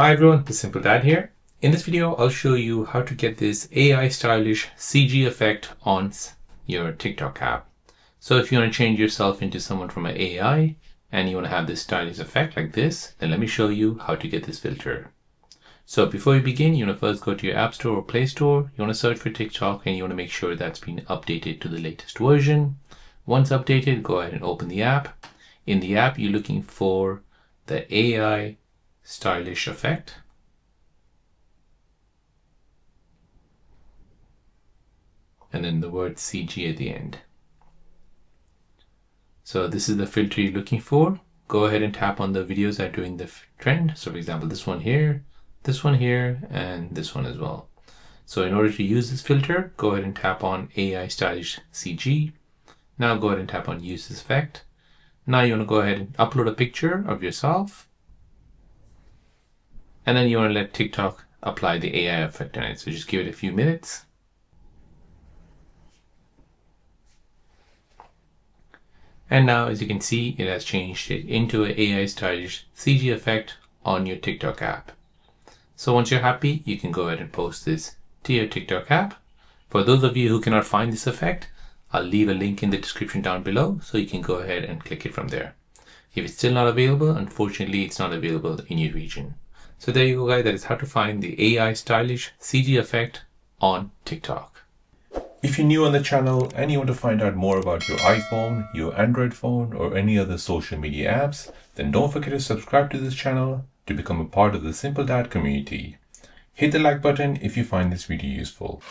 Hi everyone, the Simple Dad here. In this video, I'll show you how to get this AI stylish CG effect on your TikTok app. So if you want to change yourself into someone from an AI and you want to have this stylish effect like this, then let me show you how to get this filter. So before you begin, you want to first go to your App Store or Play Store. You want to search for TikTok and you want to make sure that's been updated to the latest version. Once updated, go ahead and open the app. In the app, you're looking for the AI stylish effect. And then the word CG at the end. So this is the filter you're looking for. Go ahead and tap on the videos that are doing the trend. So for example, this one here, and this one as well. So in order to use this filter, go ahead and tap on AI stylish CG. Now go ahead and tap on use this effect. Now you want to go ahead and upload a picture of yourself. And then you want to let TikTok apply the AI effect on it. So just give it a few minutes. And now, as you can see, it has changed it into an AI stylish CG effect on your TikTok app. So once you're happy, you can go ahead and post this to your TikTok app. For those of you who cannot find this effect, I'll leave a link in the description down below so you can go ahead and click it from there. If it's still not available, unfortunately, it's not available in your region. So there you go, guys. That is how to find the AI stylish CG effect on TikTok. If you're new on the channel and you want to find out more about your iPhone, your Android phone, or any other social media apps, then don't forget to subscribe to this channel to become a part of the Simple Dad community. Hit the like button if you find this video useful.